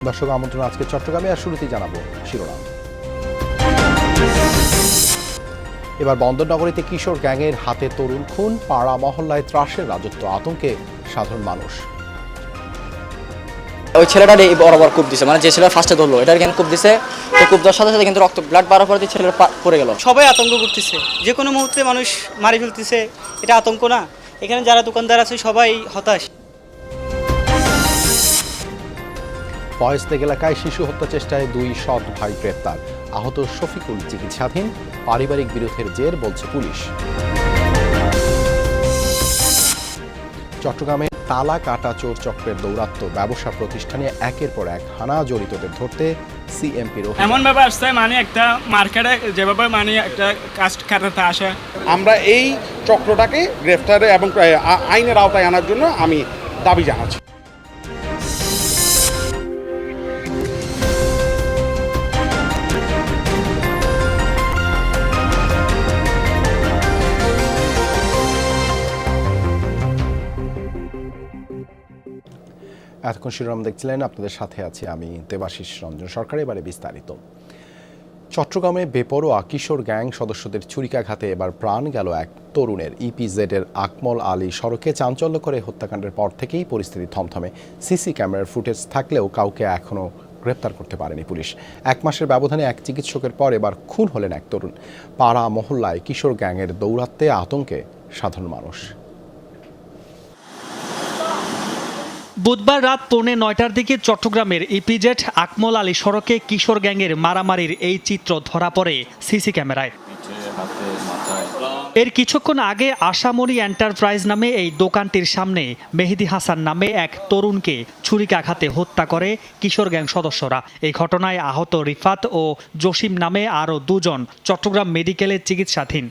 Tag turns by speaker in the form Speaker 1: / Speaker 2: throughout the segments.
Speaker 1: দর্শক আমন্ত্রণ আজকে চট্টগ্রামে। আর শুরুতেই জানাবো শিরোনাম। এবার বন্দরনগরীতে কিশোর গ্যাংয়ের হাতে তরুণ খুন, পাড়া মহল্লায় ত্রাসের রাজত্ব, আতঙ্কে সাধারণ মানুষ।
Speaker 2: ওই ছেলেটা বরাবর কূপ দিছে, মানে যে ছেলেটা ফার্স্টে ধরলো এটার জ্ঞান কূপ দিছে, তো কূপ দেওয়ার সাথে সাথে কিন্তু রক্ত ব্লাড বাড়ার পরে ছেলেটা পড়ে গেল।
Speaker 3: সবাই আতঙ্ক করতেছে, যে কোনো মুহূর্তে মানুষ মারি ফেলতেছে, এটা আতঙ্ক না? এখানে যারা দোকানদার আছে সবাই হতাশ।
Speaker 1: ফয়েজলেক এলাকায় শিশু হত্যা চেষ্টায় 2 সৎ ভাই গ্রেপ্তার, আহত শফিকুল চিকিৎসাধীন, পারিবারিক বিরোধের জের বলছে পুলিশ। চট্টগ্রামে তালা কাটা চোর চক্রের দৌরাত্ম্য, ব্যবসা প্রতিষ্ঠানে একের পর এক হানা, জড়িতদের ধরতে সিএমপির
Speaker 4: এমন ভাবে আসছে, মানে একটা মার্কেটে যেভাবে মানে একটা কাস্ট কাটাতে আসে।
Speaker 5: আমরা এই চক্রটাকে গ্রেফতারে এবং আইনের আওতায় আনার জন্য আমি দাবি জানাচ্ছি।
Speaker 1: এতক্ষণ শিরোনাম দেখছিলেন, আপনাদের সাথে আছি আমি দেবাশিস রঞ্জন সরকার। এবারে বিস্তারিত। চট্টগ্রামে বেপরোয়া কিশোর গ্যাং সদস্যদের ছুরিকাঘাতে এবার প্রাণ গেল এক তরুণের। ইপিজেডের আকমল আলী সড়কে চাঞ্চল্য করে হত্যাকাণ্ডের পর থেকেই পরিস্থিতি থমথমে। সিসি ক্যামেরার ফুটেজ থাকলেও কাউকে এখনও গ্রেপ্তার করতে পারেনি পুলিশ। 1 মাসের ব্যবধানে এক চিকিৎসকের পর এবার খুন হলেন এক তরুণ। পাড়া মহল্লায় কিশোর গ্যাংয়ের দৌরাত্ম্যে আতঙ্কে সাধারণ মানুষ।
Speaker 6: বুধবার রাত 8:45টার দিকে চট্টগ্রামের ইপিজেড আকমল আলী সড়কে কিশোর গ্যাংয়ের মারামারির এই চিত্র ধরা পড়ে সিসি ক্যামেরায়। এর কিছুক্ষণ আগে আশামণি এন্টারপ্রাইজ নামে এই দোকানটির সামনে মেহেদি হাসান নামে এক তরুণকে ছুরিকাঘাতে হত্যা করে কিশোর গ্যাং সদস্যরা। এই ঘটনায় আহত রিফাত ও জসিম নামে আরও 2 জন চট্টগ্রাম মেডিকেলে চিকিৎসাধীন।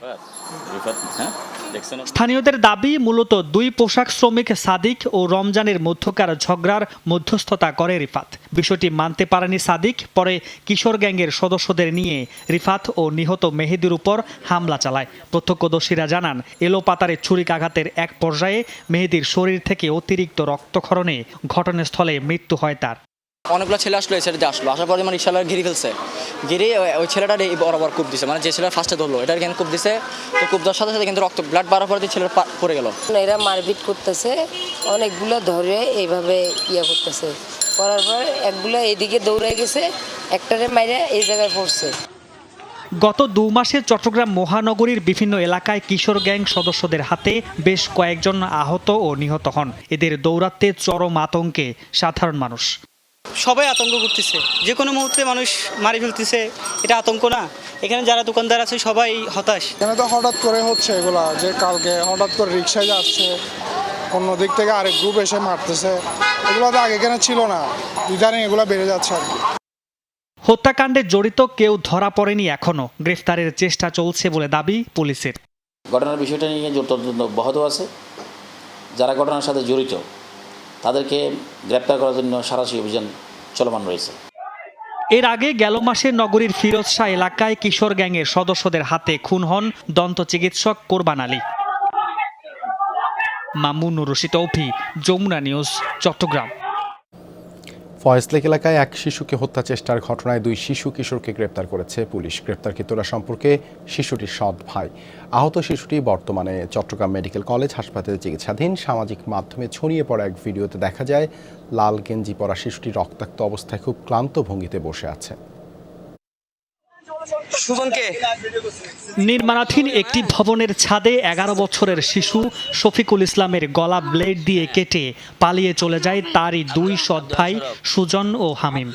Speaker 6: স্থানীয়দের দাবি, মূলত 2 পোশাক শ্রমিক সাদিক ও রমজানের মধ্যকার ঝগড়ার মধ্যস্থতা করে রিফাত। বিষয়টি মানতে পারেনি সাদিক, পরে কিশোর গ্যাংয়ের সদস্যদের নিয়ে রিফাত ও নিহত মেহেদির উপর হামলা চালায়। প্রত্যক্ষদর্শীরা জানান, এলোপাতারে ছুরিকাঘাতের এক পর্যায়ে মেহেদির শরীর থেকে অতিরিক্ত রক্তক্ষরণে ঘটনাস্থলে মৃত্যু হয় তার।
Speaker 2: অনেকগুলো ছেলে আসলো, এই সাইডে আসার পরে মানে রিক্সাওয়ালা ঘিরে ফেলছে, ঘিরে ওই ছেলেটা বরাবর কূপ দিছে, মানে যে ছেলেটা ফার্স্টে ধরলো এটার জ্ঞান কূপ দিছে, তো কূপ দেওয়ার সাথে সাথে কিন্তু রক্ত ব্লাড বাড়ার পরে ছেলেটা পড়ে গেল।
Speaker 7: এরা মারপিট করতেছে, অনেকগুলো ধরে এইভাবে করতেছে, করার পর একগুলো এদিকে দৌড়ে গেছে, একটারে মাইরে এই জায়গায় পড়ছে।
Speaker 6: গত 2 মাসে চট্টগ্রাম মহানগরীর বিভিন্ন এলাকায় কিশোর গ্যাং সদস্যদের হাতে বেশ কয়েকজন আহত ও নিহত হন। এদের দৌরাত্ম্যে চরম আতঙ্কে সাধারণ মানুষ।
Speaker 3: সবাই আতঙ্ক করতেছে, যে কোনো মুহূর্তে মানুষ মারি ফেলতেছে, এটা আতঙ্ক না? এখানে যারা দোকানদার আছে সবাই হতাশ।
Speaker 8: এখানে তো হঠাৎ করে হচ্ছে এগুলা, যে কালকে হঠাৎ করে রিক্সায় যাচ্ছে, অন্য দিক থেকে আরেক গ্রুপ এসে মারতেছে, এগুলো তো আগে এখানে ছিল না, ইদানিং এগুলো বেড়ে যাচ্ছে আর কি।
Speaker 6: হত্যাকাণ্ডে জড়িত কেউ ধরা পড়েনি এখনো, গ্রেফতারের চেষ্টা চলছে বলে দাবি পুলিশের।
Speaker 9: ঘটনার বিষয়টা নিয়ে তদন্ত অব্যাহত আছে। যারা ঘটনার সাথে জড়িত তাদেরকে গ্রেপ্তার করার জন্য সাঁড়াশি অভিযান চলমান রয়েছে।
Speaker 6: এর আগে গেল মাসে নগরীর ফিরোজ শাহ এলাকায় কিশোর গ্যাংয়ের সদস্যদের হাতে খুন হন দন্ত চিকিৎসক কোরবান আলী। মামুনুর রশিদ তৌফি, যমুনা নিউজ, চট্টগ্রাম।
Speaker 1: ফয়েজলেক এলাকায় এক শিশুকে হত্যা চেষ্টার ঘটনায় 2 শিশু কিশোরকে গ্রেপ্তার করেছে পুলিশ। গ্রেপ্তারকৃতরা সম্পর্কে শিশুটির সৎ ভাই। আহত শিশুটি বর্তমানে চট্টগ্রাম মেডিকেল কলেজ হাসপাতালে চিকিৎসাধীন। সামাজিক মাধ্যমে ছড়িয়ে পড়া এক ভিডিওতে দেখা যায় লাল গেঞ্জি পরা শিশুটি রক্তাক্ত অবস্থায় খুব ক্লান্ত ভঙ্গিতে বসে আছে।
Speaker 6: নির্মাণাধীন একটি ভবনের ছাদে 11 বছরের শিশু শফিকুল ইসলামের গলা ব্লেড দিয়ে কেটে পালিয়ে চলে যায় তারই 2 সৎ ভাই সুজন ও হামিম।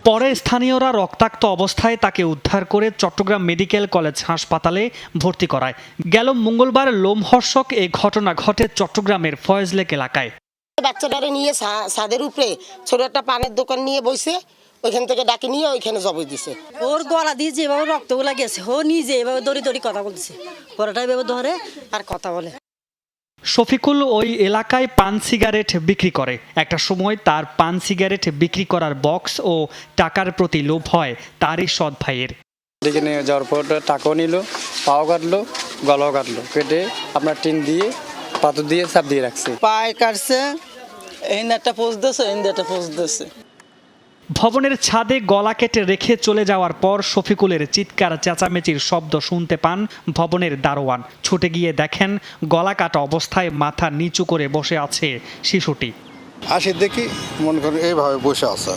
Speaker 6: পরে স্থানীয়রা রক্তাক্ত অবস্থায় তাকে উদ্ধার করে চট্টগ্রাম মেডিকেল কলেজ হাসপাতালে ভর্তি করায়। গেল মঙ্গলবার লোমহর্ষক এই ঘটনা ঘটে চট্টগ্রামের ফয়েজলেক এলাকায়।
Speaker 7: বাচ্চাটারে নিয়ে ছাদের উপরে ছোট একটা পানের দোকান নিয়ে বসে, ওইখান থেকে ডাকে নিয়ে ওইখানে জবাই দিছে।
Speaker 10: ওর গলা দিয়ে যেভাবে রক্তগুলা গেছে, ও নিজে এভাবে দড়ি দড়ি কথা বলতেছে, পরোটা এভাবে ধরে আর কথা বলে।
Speaker 6: শফিকুল ওই এলাকায় পান সিগারেট বিক্রি করে। একটা সময় তার পান সিগারেট বিক্রি করার বক্স ও টাকার প্রতি লোভ হয় তারই সৎ ভাইয়ের।
Speaker 11: ডেকে নিয়ে যাওয়ার পর টাকাও নিল, পাও কাটলো, গলাও কাটলো, কেটে আপনার টিন দিয়ে পাথর দিয়ে চাপ দিয়ে রাখছে।
Speaker 10: পায়ে কাটছে,
Speaker 3: এই একটা পোস্ট দিয়েছে, এই একটা পোস্ট দিয়েছে।
Speaker 6: ভবনের ছাদে গলা কেটে রেখে চলে যাওয়ার পর শফিকুলের চিৎকার চেঁচামেচির শব্দ শুনতে পান ভবনের দারোয়ান। ছুটে গিয়ে দেখেন গলা কাটা অবস্থায় মাথা নিচু করে বসে আছে শিশুটি।
Speaker 8: আসে দেখি মনে করেন এইভাবে বসে আছে,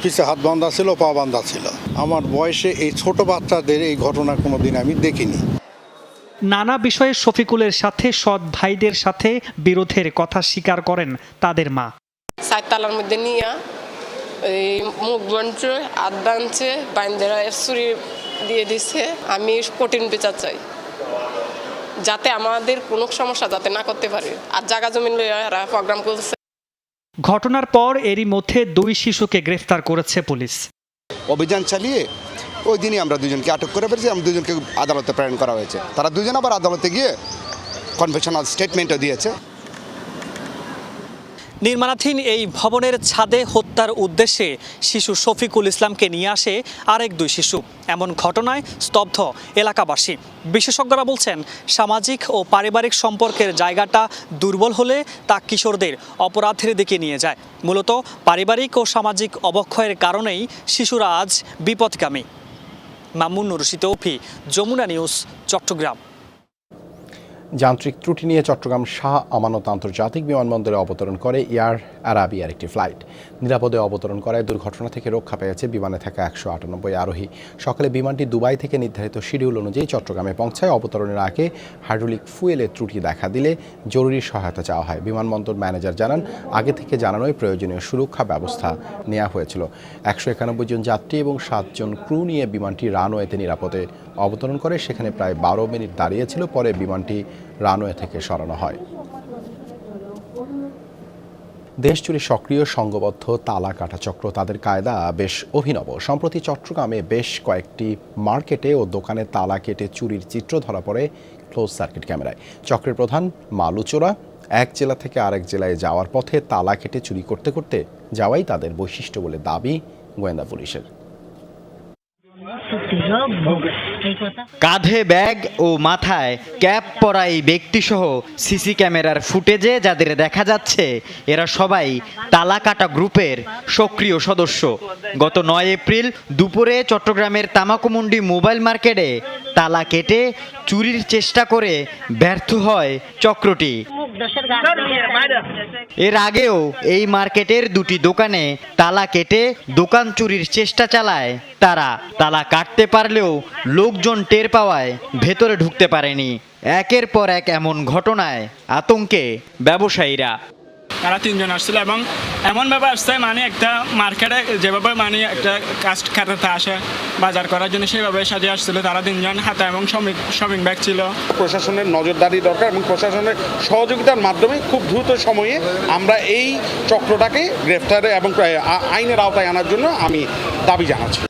Speaker 8: পিছে হাত বাঁধা ছিল, পা বাঁধা ছিল। আমার বয়সে এই ছোট বাচ্চাদের এই ঘটনা কোনোদিন আমি দেখিনি।
Speaker 6: নানা বিষয়ে শফিকুলের সাথে সৎ ভাইদের সাথে বিরোধের কথা স্বীকার করেন তাদের মা।
Speaker 7: সাততলার মধ্যে নিয়ে এই মুখ বানছে, হাত বানছে, বাইন্দেরা ছুরি দিয়ে দিছে। আমি কঠিন বিচার চাই, যাতে আমাদের কোনো সমস্যা যাতে না করতে পারে। আর জায়গা জমি এরা প্রোগ্রাম করছে।
Speaker 6: ঘটনার পর এরই মধ্যে 2 শিশুকে গ্রেফতার করেছে পুলিশ।
Speaker 8: অভিযান চালিয়ে ওই দিনই আমরা দুজনকে আটক করে ফেলেছি, আমরা দুজনকে আদালতে প্রেরণ করা হয়েছে। তারা দুজন আবার আদালতে গিয়ে কনফেশনাল স্টেটমেন্টও দিয়েছে।
Speaker 6: নির্মাণাধীন এই ভবনের ছাদে হত্যার উদ্দেশ্যে শিশু শফিকুল ইসলামকে নিয়ে আসে আরেক 2 শিশু। এমন ঘটনায় স্তব্ধ এলাকাবাসী। বিশেষজ্ঞরা বলছেন, সামাজিক ও পারিবারিক সম্পর্কের জায়গাটা দুর্বল হলে তা কিশোরদের অপরাধের দিকে নিয়ে যায়। মূলত পারিবারিক ও সামাজিক অবক্ষয়ের কারণেই শিশুরা আজ বিপথগামী। মামুন নুরশি তৌফি, যমুনা নিউজ, চট্টগ্রাম।
Speaker 1: যান্ত্রিক ত্রুটি নিয়ে চট্টগ্রাম শাহ আমানত আন্তর্জাতিক বিমানবন্দরে অবতরণ করে এয়ার আরাবিয়ার একটি ফ্লাইট। নিরাপদে অবতরণ করায় দুর্ঘটনা থেকে রক্ষা পেয়েছে বিমানে থাকা 198 আরোহী। সকালে বিমানটি দুবাই থেকে নির্ধারিত শিডিউল অনুযায়ী চট্টগ্রামে পৌঁছায়। অবতরণের আগে হাইড্রোলিক ফুয়েলের ত্রুটি দেখা দিলে জরুরি সহায়তা চাওয়া হয়। বিমানবন্দর ম্যানেজার জানান, আগে থেকে জানানোয় প্রয়োজনীয় সুরক্ষা ব্যবস্থা নেওয়া হয়েছিল। 191 জন যাত্রী এবং 7 জন ক্রু নিয়ে বিমানটি রানওয়েতে নিরাপদে অবতরণ করে। সেখানে প্রায় 12 মিনিট দাঁড়িয়েছিল, পরে বিমানটি রানওয়ে থেকে সরানো হয়। দেশজুড়ে সক্রিয় সংঘবদ্ধ তালা কাটা চক্র, তাদের কায়দা বেশ অভিনব। সম্প্রতি চট্টগ্রামে বেশ কয়েকটি মার্কেটে ও দোকানে তালা কেটে চুরির চিত্র ধরা পড়ে ক্লোজ সার্কিট ক্যামেরায়। চক্রের প্রধান মালুচোরা এক জেলা থেকে আরেক জেলায় যাওয়ার পথে তালা কেটে চুরি করতে করতে যাওয়াই তাদের বৈশিষ্ট্য বলে দাবি গোয়েন্দা পুলিশের।
Speaker 12: কাঁধে ব্যাগ ও মাথায় ক্যাপ পরা এই ব্যক্তিসহ সিসি ক্যামেরার ফুটেজে যাদের দেখা যাচ্ছে, এরা সবাই তালা কাটা গ্রুপের সক্রিয় সদস্য। গত 9 এপ্রিল দুপুরে চট্টগ্রামের তামাকুমুন্ডি মোবাইল মার্কেটে তালা কেটে চুরির চেষ্টা করে ব্যর্থ হয় চক্রটি। এর আগেও এই মার্কেটের 2টি দোকানে তালা কেটে দোকান চুরির চেষ্টা চালায় তারা। তালা কাটতে পারলেও লোকজন টের পাওয়ায় ভেতরে ঢুকতে পারেনি। একের পর এক এমন ঘটনায় আতঙ্কে ব্যবসায়ীরা।
Speaker 4: তারা 3 জন আসছিল এবং এমনভাবে আসছে, মানে একটা মার্কেটে যেভাবে মানে একটা কাস্ট খাটাতে আসে বাজার করার জন্য, সেভাবে সাজিয়ে আসছিল। তারা 3 জন হাতে এবং শপিং ব্যাগ ছিল।
Speaker 5: প্রশাসনের নজরদারি দরকার এবং প্রশাসনের সহযোগিতার মাধ্যমে খুব দ্রুত সময়ে আমরা এই চক্রটাকে গ্রেফতারে এবং আইনের আওতায় আনার জন্য আমি দাবি জানাচ্ছি।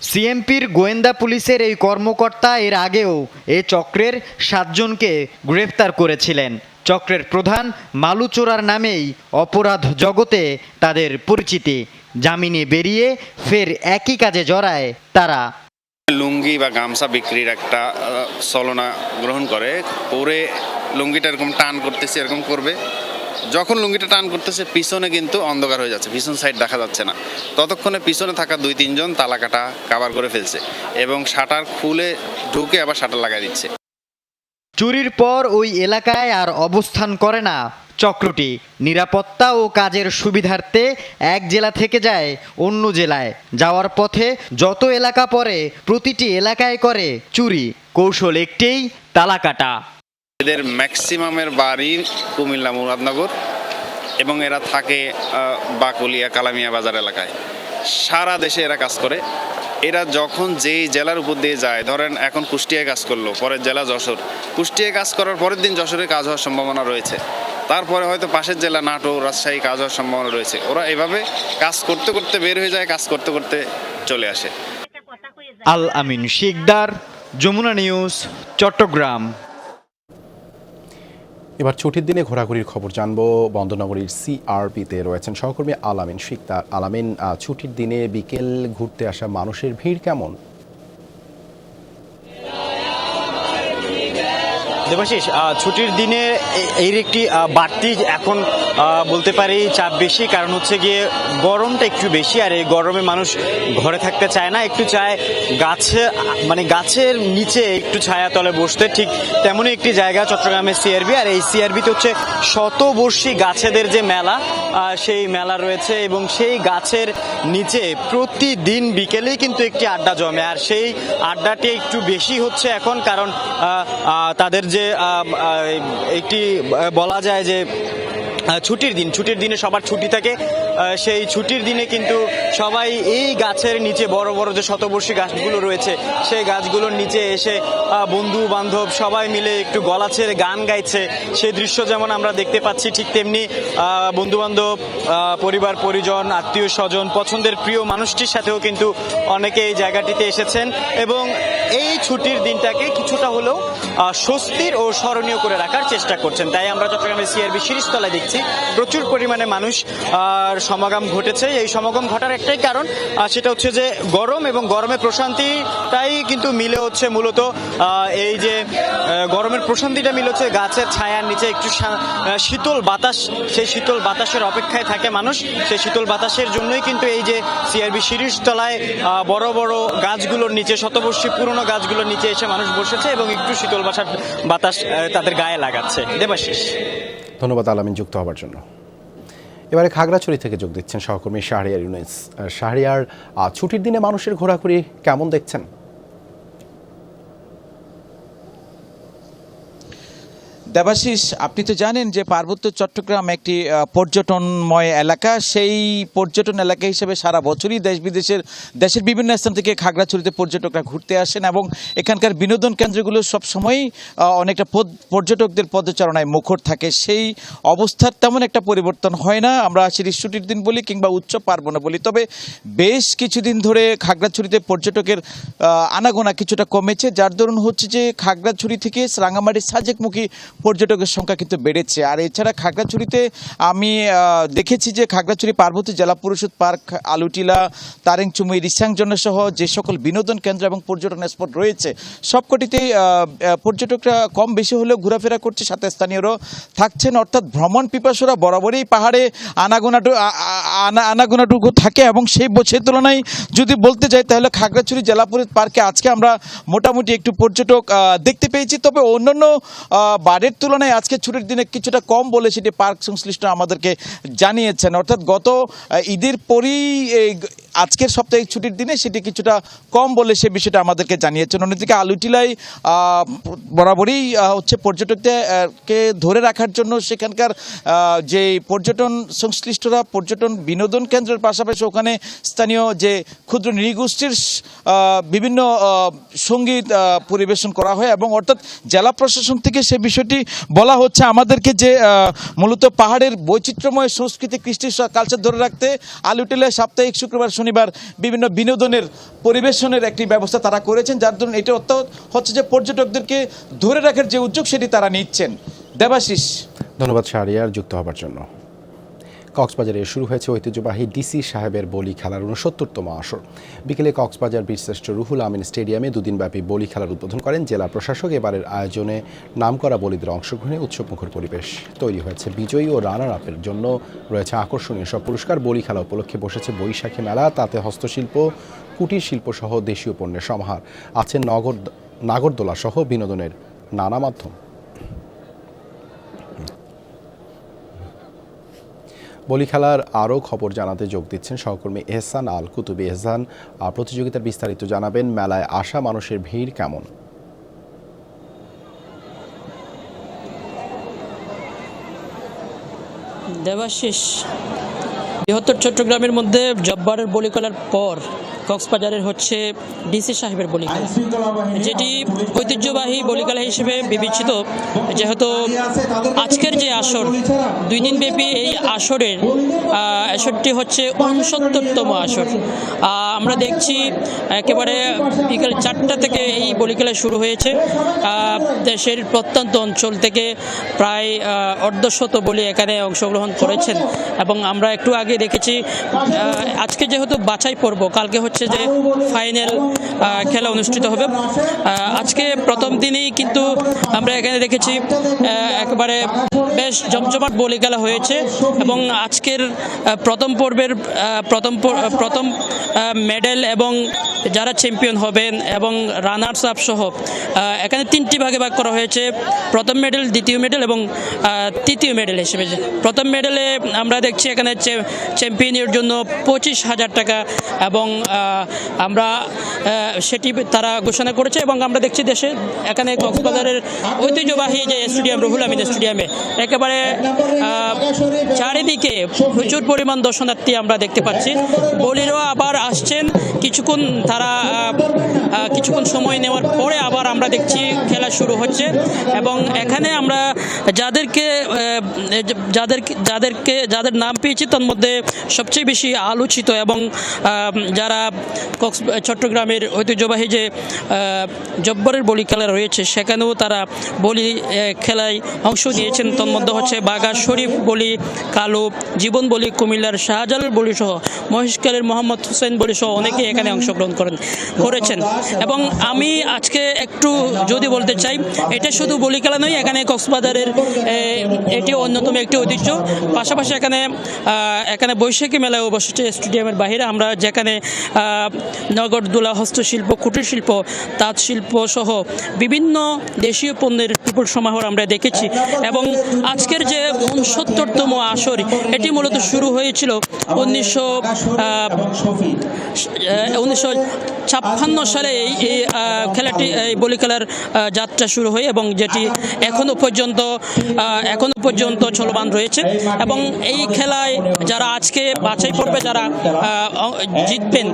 Speaker 12: সিএমপির গোয়েন্দা পুলিশের এই কর্মকর্তা এর আগেও এ চক্রের 7 জনকে গ্রেফতার করেছিলেন। চক্রের প্রধান মালুচোরার নামেই অপরাধ জগতে তাদের পরিচিতি। জামিনে বেরিয়ে ফের একই কাজে জড়ায় তারা।
Speaker 13: লুঙ্গি বা গামছা বিক্রির একটা চলনা গ্রহণ করে, পরে লুঙ্গিটা এরকম টান করতেছে, এরকম করবে। যখন লুঙ্গিটা টান করতেছে পিছনে কিন্তু অন্ধকার হয়ে যাচ্ছে, পিছন সাইড দেখা যাচ্ছে না। ততক্ষণে পিছনে থাকা 2-3 জন তালা কাটা কাভার করে ফেলছে এবং শাটার খুলে ঢুকে আবার শাটার লাগাই দিচ্ছে।
Speaker 12: চুরির পর ওই এলাকায় আর অবস্থান করে না চক্রটি। নিরাপত্তা ও কাজের সুবিধার্থে এক জেলা থেকে যায় অন্য জেলায়। যাওয়ার পথে যত এলাকা পড়ে প্রতিটি এলাকায় করে চুরি। কৌশল একটাই, তালা কাটা।
Speaker 13: এদের ম্যাক্সিমামের বাড়ি কুমিল্লা মুরাদনগর এবং এরা থাকে বাকলিয়া কালামিয়া বাজার এলাকায়। সারা দেশে এরা কাজ করে। এরা যখন যেই জেলার উপর দিয়ে যায়, ধরেন এখন কুষ্টিয়ায় কাজ করলো, পরের জেলা যশোর, কুষ্টিয়ায় কাজ করার পরের দিন যশোরে কাজ হওয়ার সম্ভাবনা রয়েছে, তারপরে হয়তো পাশের জেলা নাটোর রাজশাহী কাজ হওয়ার সম্ভাবনা রয়েছে। ওরা এভাবে কাজ করতে করতে বের হয়ে যায়, কাজ করতে করতে চলে আসে।
Speaker 12: আল আমিন শিকদার, যমুনা নিউজ, চট্টগ্রাম।
Speaker 1: এবার ছুটির দিনে ঘোরাঘুরির খবর জানবো। বন্দরনগরীর সিআরপিতে রয়েছেন সহকর্মী আলামিন শিকদার। আলামিন, ছুটির দিনে বিকেল ঘুরতে আসা মানুষের ভিড় কেমন?
Speaker 14: দেবাশিস, ছুটির দিনে এর একটি বাড়তি এখন
Speaker 12: বলতে পারি চাপ বেশি, কারণ হচ্ছে গিয়ে গরমটা একটু বেশি, আর এই গরমে মানুষ ঘরে থাকতে চায় না, একটু চায় গাছে, মানে গাছের নিচে একটু ছায়াতলে বসতে। ঠিক তেমনই একটি জায়গা চট্টগ্রামের সিআরবি, আর এই সিআরবিতে হচ্ছে শতবর্ষী গাছেদের যে মেলা, সেই মেলা রয়েছে, এবং সেই গাছের নিচে প্রতিদিন বিকেলেই কিন্তু একটি আড্ডা জমে, আর সেই আড্ডাটি একটু বেশি হচ্ছে এখন, কারণ তাদের যে একটি বলা যায় যে ছুটির দিনে সবার ছুটি থাকে, সেই ছুটির দিনে কিন্তু সবাই এই গাছের নিচে বড় বড় যে শতবর্ষী গাছগুলো রয়েছে সেই গাছগুলোর নিচে এসে বন্ধু বান্ধব সবাই মিলে একটু গলা ছেড়ে গান গাইছে। সেই দৃশ্য যেমন আমরা দেখতে পাচ্ছি, ঠিক তেমনি বন্ধু বান্ধব, পরিবার পরিজন, আত্মীয় স্বজন, পছন্দের প্রিয় মানুষটির সাথেও কিন্তু অনেকে এই জায়গাটিতে এসেছেন, এবং এই ছুটির দিনটাকে কিছুটা হলেও স্বস্তির ও স্মরণীয় করে রাখার চেষ্টা করছেন। তাই আমরা চট্টগ্রামের সিআরবি শিরিষতলায় দেখছি প্রচুর পরিমাণে মানুষ সমাগম ঘটেছে। এই সমাগম ঘটার একটাই কারণ, সেটা হচ্ছে যে গরম, এবং গরমের প্রশান্তিটাই কিন্তু মিলে হচ্ছে মূলত এই যে গরমের প্রশান্তিটা মিলে হচ্ছে গাছের ছায়ার নিচে একটু শীতল বাতাস, সেই শীতল বাতাসের অপেক্ষায় থাকে মানুষ। সেই শীতল বাতাসের জন্যই কিন্তু এই যে সিআরবি শিরিষতলায় বড় বড় গাছগুলোর নিচে, শতবর্ষী পুরনো গাছগুলোর নিচে এসে মানুষ বসেছে এবং একটু শীতল বাতাস তাদের গায়ে লাগাচ্ছে। দেবাশিস,
Speaker 1: ধন্যবাদ আলামিন যুক্ত হবার জন্য। এবারে খাগড়াছড়ি থেকে যোগ দিচ্ছেন সহকর্মী শাহরিয়ার ইউনুস। শাহরিয়ার, ছুটির দিনে মানুষের ঘোরাঘুরি কেমন দেখছেন?
Speaker 14: দেবাশিস, আপনি তো জানেন যে পার্বত্য চট্টগ্রাম একটি পর্যটনময় এলাকা। সেই পর্যটন এলাকা হিসেবে সারা বছরই দেশের বিভিন্ন স্থান থেকে খাগড়াছড়িতে পর্যটকরা ঘুরতে আসেন, এবং এখানকার বিনোদন কেন্দ্রগুলো সবসময়ই অনেকটা পর্যটকদের পদচারণায় মুখর থাকে। সেই অবস্থার তেমন একটা পরিবর্তন হয় না, আমরা ছুটির দিন বলি কিংবা উৎসব পার্বণে বলি। তবে বেশ কিছুদিন ধরে খাগড়াছড়িতে পর্যটকের আনাগোনা কিছুটা কমেছে, যার দরুন হচ্ছে যে খাগড়াছড়ি থেকে রাঙামাটি সাজেকমুখী পর্যটকের সংখ্যা কিন্তু বেড়েছে। আর এছাড়া খাগড়াছড়িতে আমি দেখেছি যে খাগড়াছড়ি পার্বত্য জেলা পরিষদ পার্ক, আলুটিলা, তারেংচুমুই, রিসাংজনা সহ যে সকল বিনোদন কেন্দ্র এবং পর্যটন স্পট রয়েছে সবকটিতেই পর্যটকরা কম বেশি হলেও ঘোরাফেরা করছে, সাথে স্থানীয়রাও থাকছেন। অর্থাৎ ভ্রমণ পিপাসুরা বরাবরই পাহাড়ে আনাগোনাটুকু থাকে, এবং সেই তুলনায় যদি বলতে যাই তাহলে খাগড়াছড়ি জেলা পরিষদ পার্কে আজকে আমরা মোটামুটি একটু পর্যটক দেখতে পেয়েছি। তবে অন্যান্য বারের তুলনায় আজকে ছুটির দিনে কিছুটা কম বলে সেটি পার্ক সংশ্লিষ্ট আমাদেরকে জানিয়েছেন। অর্থাৎ গত ঈদের পরই আজকের সাপ্তাহিক ছুটির দিনে সেটি কিছুটা কম বলে সে বিষয়টা আমাদেরকে জানিয়েছেন। অন্যদিকে আলুটিলায় বরাবরই হচ্ছে পর্যটকদেরকে ধরে রাখার জন্য সেখানকার যে পর্যটন সংশ্লিষ্টরা পর্যটন বিনোদন কেন্দ্রের পাশাপাশি ওখানে স্থানীয় যে ক্ষুদ্র নৃগোষ্ঠীর বিভিন্ন সঙ্গীত পরিবেশন করা হয়, এবং অর্থাৎ জেলা প্রশাসন থেকে সে বিষয়টি বলা হচ্ছে আমাদেরকে যে মূলত পাহাড়ের বৈচিত্র্যময় সংস্কৃতি, কৃষ্টি, কালচার ধরে রাখতে আলুটিলায় সাপ্তাহিক শুক্রবার শনিবার বিভিন্ন বিনোদনের পরিবেশনের একটি ব্যবস্থা তারা করেছেন, যার জন্য এটা হচ্ছে যে পর্যটকদেরকে ধরে রাখার যে উদ্যোগ সেটি তারা নিচ্ছেন। দেবাশিস,
Speaker 1: ধন্যবাদ শাহরিয়ার যুক্ত হবার জন্য। কক্সবাজারে শুরু হয়েছে ঐতিহ্যবাহী ডিসি সাহেবের বলি খেলার 69তম আসর। বিকেলে কক্সবাজার বীরশ্রেষ্ঠ রুহুল আমিন স্টেডিয়ামে দুদিনব্যাপী বলি খেলার উদ্বোধন করেন জেলা প্রশাসক। এবারের আয়োজনে নামকরা বলিদের অংশগ্রহণে উৎসবমুখর পরিবেশ তৈরি হয়েছে। বিজয়ী ও রানার আপের জন্য রয়েছে আকর্ষণীয় সব পুরস্কার। বলি খেলা উপলক্ষে বসেছে বৈশাখী মেলা, তাতে হস্তশিল্প, কুটির শিল্প সহ দেশীয় পণ্যের সমাহার। আছে নাগরদোলা সহ বিনোদনের নানা মাধ্যম। বলি খেলার আরও খবর জানাতে যোগ দিচ্ছেন সহকর্মী এহসান আল কুতুবী। এহসান, প্রতিযোগিতার বিস্তারিত জানাবেন। মেলায় আসা মানুষের ভিড় কেমন?
Speaker 15: দেবাশিস, বৃহত্তর চট্টগ্রামের মধ্যে জব্বারের বলি খেলার পর কক্সবাজারের হচ্ছে ডিসি সাহেবের বলি খেলা, যেটি ঐতিহ্যবাহী বলি খেলা হিসেবে বিবেচিত। যেহেতু আজকের যে আসর 2 দিন ব্যাপী, এই আসরের এসবটি হচ্ছে 69তম আসর। আমরা দেখছি একেবারে বিকেল 4টা থেকে এই বলি খেলা শুরু হয়েছে। দেশের প্রত্যন্ত অঞ্চল থেকে প্রায় অর্ধশত বলি এখানে অংশগ্রহণ করেছেন এবং আমরা একটু আগে দেখেছি আজকে যেহেতু বাছাই পর্ব, কালকে হচ্ছে যে ফাইনাল খেলা অনুষ্ঠিত হবে। আজকে প্রথম দিনেই কিন্তু আমরা এখানে দেখেছি একেবারে বেশ জমজমাট বলি খেলা হয়েছে এবং আজকের প্রথম পর্বের প্রথম মেডেল এবং যারা চ্যাম্পিয়ন হবেন এবং রানার্স আপ সহ এখানে 3টি ভাগে ভাগ করা হয়েছে। প্রথম মেডেল, দ্বিতীয় মেডেল এবং তৃতীয় মেডেল হিসেবে। প্রথম মেডেলে আমরা দেখছি এখানে চ্যাম্পিয়নের জন্য 25,000 টাকা এবং আমরা সেটি তারা ঘোষণা করেছে এবং আমরা দেখছি দেশে এখানে কক্সবাজারের ঐতিহ্যবাহী যে স্টেডিয়াম রুহুল আমিন স্টেডিয়ামে একেবারে চারিদিকে প্রচুর পরিমাণ দর্শনার্থী আমরা দেখতে পাচ্ছি। বলিরও আবার আসছেন কিছুক্ষণ সময় নেওয়ার পরে আবার আমরা দেখছি খেলা শুরু হচ্ছে এবং এখানে আমরা যাদের নাম পেয়েছি তার মধ্যে সবচেয়ে বেশি আলোচিত এবং যারা চট্টগ্রামের ঐতিহ্যবাহী যে জব্বরের বলি খেলা রয়েছে সেখানেও তারা বলি খেলায় অংশ নিয়েছেন। তার মধ্যে হচ্ছে বাঘা শরীফ বলি, কালু জীবন বলি, কুমিল্লার শাহজালাল বলি সহ মহেশখালীর মোহাম্মদ হোসেন বলি সহ অনেকে এখানে অংশগ্রহণ করেছেন। এবং আমি আজকে একটু যদি বলতে চাই, এটা শুধু বলি খেলা নয়, এখানে কক্সবাজারের এটি অন্যতম একটি ঐতিহ্য। পাশাপাশি এখানে বৈশাখী মেলায় বসেছে স্টেডিয়ামের বাইরে। আমরা যেখানে নগরদোলা, হস্তশিল্প, কুটির শিল্প, তাঁত শিল্প সহ বিভিন্ন দেশীয় পণ্যের বিপুল সমাহার আমরা দেখেছি এবং আজকের যে 69তম আসর এটি মূলত শুরু হয়েছিল 1956 সালে এই খেলাটি, এই বলি খেলার যাত্রা শুরু হয় এবং যেটি এখনো পর্যন্ত চলমান রয়েছে এবং এই খেলায় যারা আজকে বাছাই পর্বে যারা জিতবেন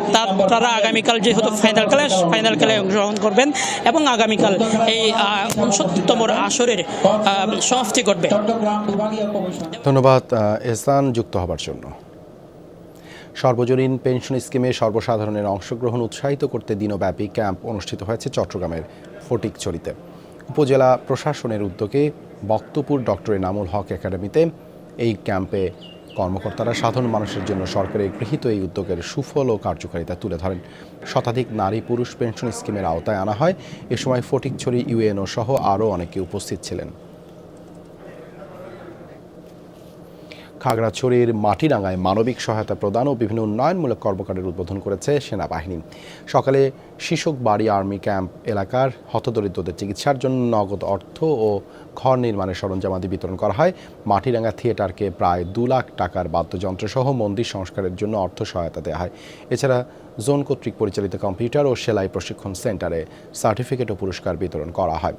Speaker 15: তারা আগামীকাল যেহেতু ফাইনাল খেলায় অংশগ্রহণ করবেন এবং আগামীকাল এই 69তম আসরের সমাপ্তি ঘটবে।
Speaker 1: ধন্যবাদ এহসান যুক্ত হবার জন্য। সর্বজনীন পেনশন স্কিমে সর্বসাধারণের অংশগ্রহণ উৎসাহিত করতে দিনব্যাপী ক্যাম্প অনুষ্ঠিত হয়েছে চট্টগ্রামের ফটিকছড়িতে। উপজেলা প্রশাসনের উদ্যোগে বক্তপুর ডক্টর এনামুল হক একাডেমিতে এই ক্যাম্পে কর্মকর্তারা সাধারণ মানুষের জন্য সরকারের গৃহীত এই উদ্যোগের সুফল ও কার্যকারিতা তুলে ধরেন। শতাধিক নারী পুরুষ পেনশন স্কিমের আওতায় আনা হয়। এ সময় ফটিকছড়ি ইউএনও সহ আরও অনেকে উপস্থিত ছিলেন। খাগড়াছড়ির মাটিরাঙ্গায় মানবিক সহায়তা প্রদান ও বিভিন্ন উন্নয়নমূলক কর্মকাণ্ডের উদ্বোধন করেছে সেনাবাহিনী। সকালে শিশকবাড়ি আর্মি ক্যাম্প এলাকার হতদরিদ্রদের চিকিৎসার জন্য নগদ অর্থ ও ঘর নির্মাণের সরঞ্জামাদি বিতরণ করা হয়। মাটিরাঙ্গা থিয়েটারকে প্রায় 2 লাখ টাকার বাদ্যযন্ত্রসহ মন্দির সংস্কারের জন্য অর্থ সহায়তা দেওয়া হয়। এছাড়া জোন কর্তৃক পরিচালিত কম্পিউটার ও সেলাই প্রশিক্ষণ সেন্টারে সার্টিফিকেট ও পুরস্কার বিতরণ করা হয়।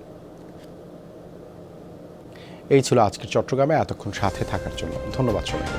Speaker 1: এই ছিল আজকের চট্টগ্রামে। এতক্ষণ সাথে থাকার জন্য ধন্যবাদ সবাইকে।